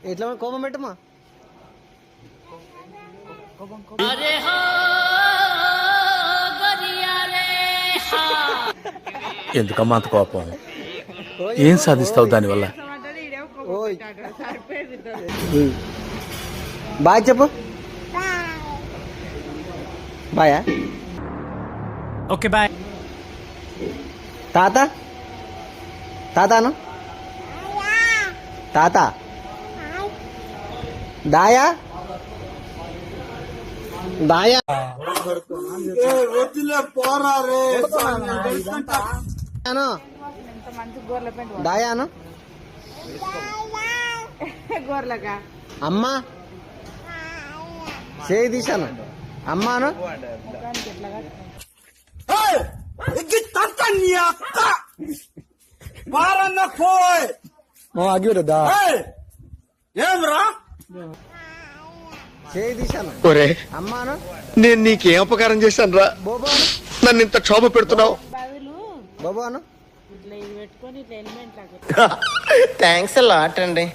ఎట్లా కోపం పెట్టమా ఎందుకమ్మా అంత కోపం? ఏం సాధిస్తావు దానివల్ల? బాయ్ చెప్పు. బాయా. Okay bye. తాత తాతాను తాత దాయా దాయా దాయాను అమ్మా చేయి తీశాను అమ్మాను ఆగిరా చేయి తీశాను అమ్మాను. నేను నీకేం అపకారం చేశాను రా? బోబాను నన్ను ఇంత క్షోభ పెడుతున్నావు. బోబాను థ్యాంక్స్ లాట్ అండి.